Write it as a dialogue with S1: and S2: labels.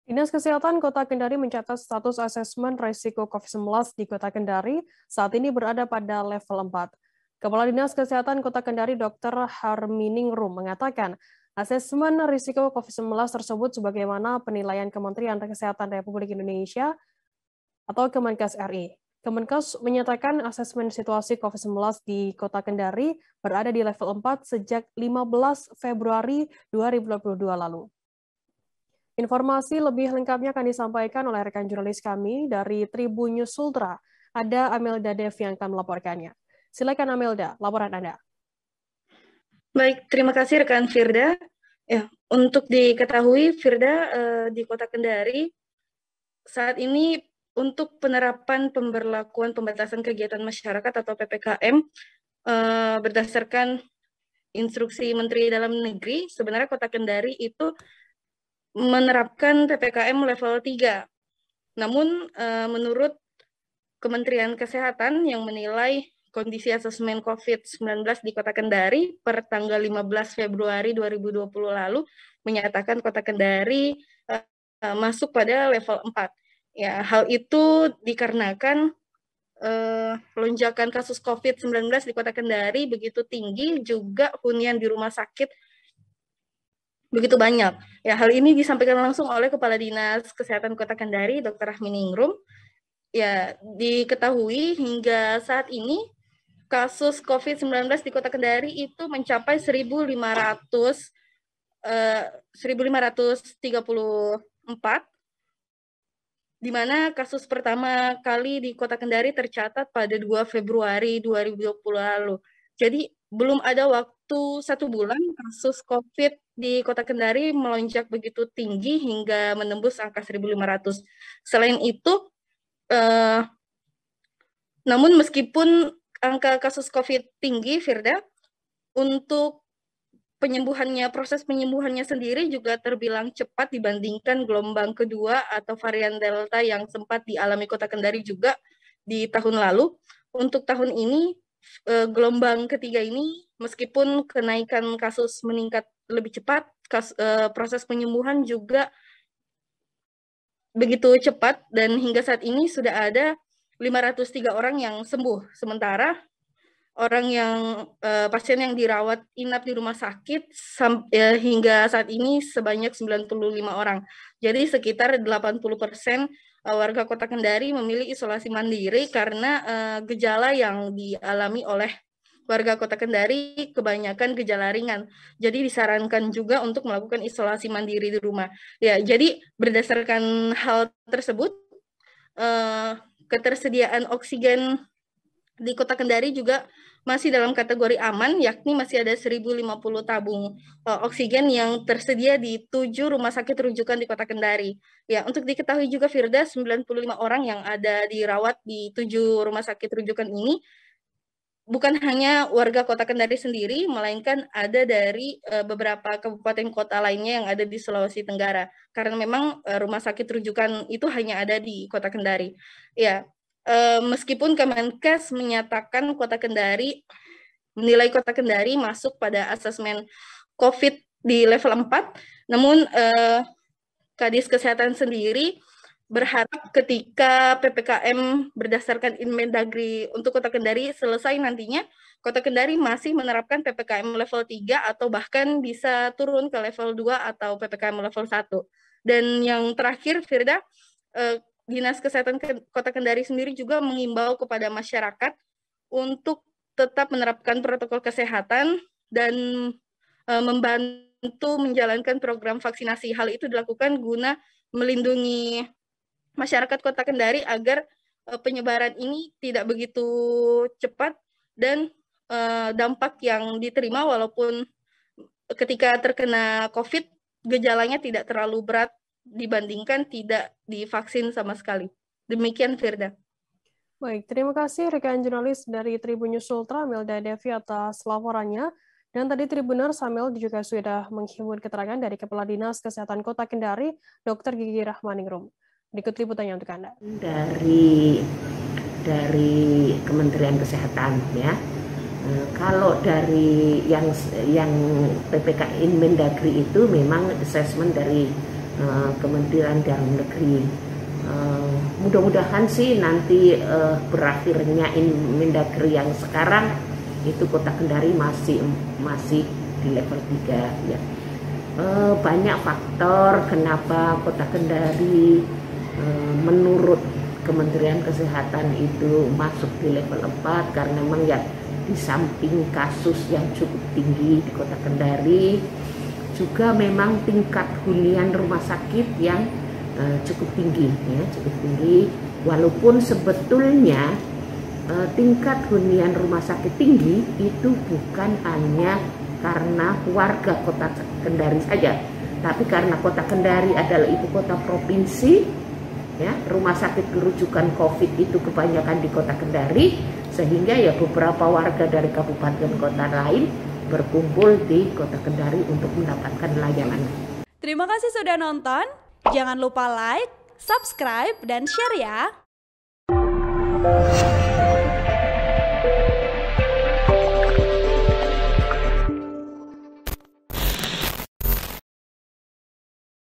S1: Dinas Kesehatan Kota Kendari mencatat status asesmen risiko COVID-19 di Kota Kendari saat ini berada pada level 4. Kepala Dinas Kesehatan Kota Kendari Dr. Harminingrum mengatakan, asesmen risiko COVID-19 tersebut sebagaimana penilaian Kementerian Kesehatan Republik Indonesia atau Kemenkes RI. Kemenkes menyatakan asesmen situasi COVID-19 di Kota Kendari berada di level 4 sejak 15 Februari 2022 lalu. Informasi lebih lengkapnya akan disampaikan oleh rekan jurnalis kami dari Tribun News Ultra. Ada Amelda Dev yang akan melaporkannya. Silakan Amelda, laporan Anda.
S2: Baik, terima kasih rekan Firda. Ya, untuk diketahui Firda, di Kota Kendari saat ini untuk penerapan pemberlakuan pembatasan kegiatan masyarakat atau PPKM berdasarkan instruksi Menteri Dalam Negeri, sebenarnya Kota Kendari itu menerapkan PPKM level 3. Namun menurut Kementerian Kesehatan yang menilai kondisi asesmen COVID-19 di Kota Kendari per tanggal 15 Februari 2020 lalu menyatakan Kota Kendari masuk pada level 4. Ya, hal itu dikarenakan lonjakan kasus COVID-19 di Kota Kendari begitu tinggi, juga hunian di rumah sakit begitu banyak. Ya, hal ini disampaikan langsung oleh Kepala Dinas Kesehatan Kota Kendari, Dr. Rahminingrum. Ya, diketahui hingga saat ini kasus COVID-19 di Kota Kendari itu mencapai 1.534, di mana kasus pertama kali di Kota Kendari tercatat pada 2 Februari 2020 lalu. Jadi belum ada waktu 1 bulan kasus COVID di Kota Kendari melonjak begitu tinggi hingga menembus angka 1.500. Selain itu, namun meskipun angka kasus COVID tinggi, Firda, untuk proses penyembuhannya sendiri juga terbilang cepat dibandingkan gelombang kedua atau varian Delta yang sempat dialami Kota Kendari juga di tahun lalu. Untuk tahun ini, gelombang ketiga ini, meskipun kenaikan kasus meningkat lebih cepat, proses penyembuhan juga begitu cepat, dan hingga saat ini sudah ada 503 orang yang sembuh. Sementara orang yang pasien yang dirawat inap di rumah sakit hingga saat ini sebanyak 95 orang. Jadi sekitar 80% warga Kota Kendari memilih isolasi mandiri karena gejala yang dialami oleh warga Kota Kendari kebanyakan gejala ringan. Jadi disarankan juga untuk melakukan isolasi mandiri di rumah. Ya, jadi berdasarkan hal tersebut, ketersediaan oksigen di Kota Kendari juga masih dalam kategori aman, yakni masih ada 1.050 tabung oksigen yang tersedia di 7 rumah sakit rujukan di Kota Kendari. Ya, untuk diketahui juga Firda, 95 orang yang ada dirawat di 7 rumah sakit rujukan ini bukan hanya warga Kota Kendari sendiri, melainkan ada dari beberapa kabupaten kota lainnya yang ada di Sulawesi Tenggara. Karena memang rumah sakit rujukan itu hanya ada di Kota Kendari. Ya, meskipun Kemenkes menyatakan menilai Kota Kendari masuk pada asesmen COVID di level 4, namun Kadis Kesehatan sendiri berharap ketika PPKM berdasarkan Inmendagri untuk Kota Kendari selesai nantinya, Kota Kendari masih menerapkan PPKM level 3 atau bahkan bisa turun ke level 2 atau PPKM level 1. Dan yang terakhir, Firda, Dinas Kesehatan Kota Kendari sendiri juga mengimbau kepada masyarakat untuk tetap menerapkan protokol kesehatan dan membantu menjalankan program vaksinasi. Hal itu dilakukan guna melindungi masyarakat Kota Kendari agar penyebaran ini tidak begitu cepat dan dampak yang diterima walaupun ketika terkena COVID gejalanya tidak terlalu berat dibandingkan tidak divaksin sama sekali. Demikian Firda.
S1: Baik, terima kasih rekan jurnalis dari Tribun News Ultra, Melda Devi atas laporannya. Dan tadi Tribuners Samil juga sudah menghimpun keterangan dari Kepala Dinas Kesehatan Kota Kendari, Dr. Gigi Rahmaningrum. Berikut liputannya untuk Anda.
S3: Dari Kementerian Kesehatan ya. Kalau dari yang PPKM Mendagri itu memang assessment dari Kementerian Dalam Negeri. Mudah-mudahan sih nanti berakhirnya Mendagri yang sekarang itu Kota Kendari masih di level 3 ya. Banyak faktor kenapa Kota Kendari menurut Kementerian Kesehatan itu masuk di level 4, karena memang ya di samping kasus yang cukup tinggi di Kota Kendari, juga memang tingkat hunian rumah sakit yang cukup tinggi ya, cukup tinggi. Walaupun sebetulnya tingkat hunian rumah sakit tinggi itu bukan hanya karena warga Kota Kendari saja, tapi karena Kota Kendari adalah ibu kota provinsi ya, rumah sakit rujukan COVID itu kebanyakan di Kota Kendari, sehingga ya beberapa warga dari kabupaten kota lain berkumpul di Kota Kendari untuk mendapatkan layanan.
S4: Terima kasih sudah nonton. Jangan lupa like, subscribe, dan share ya.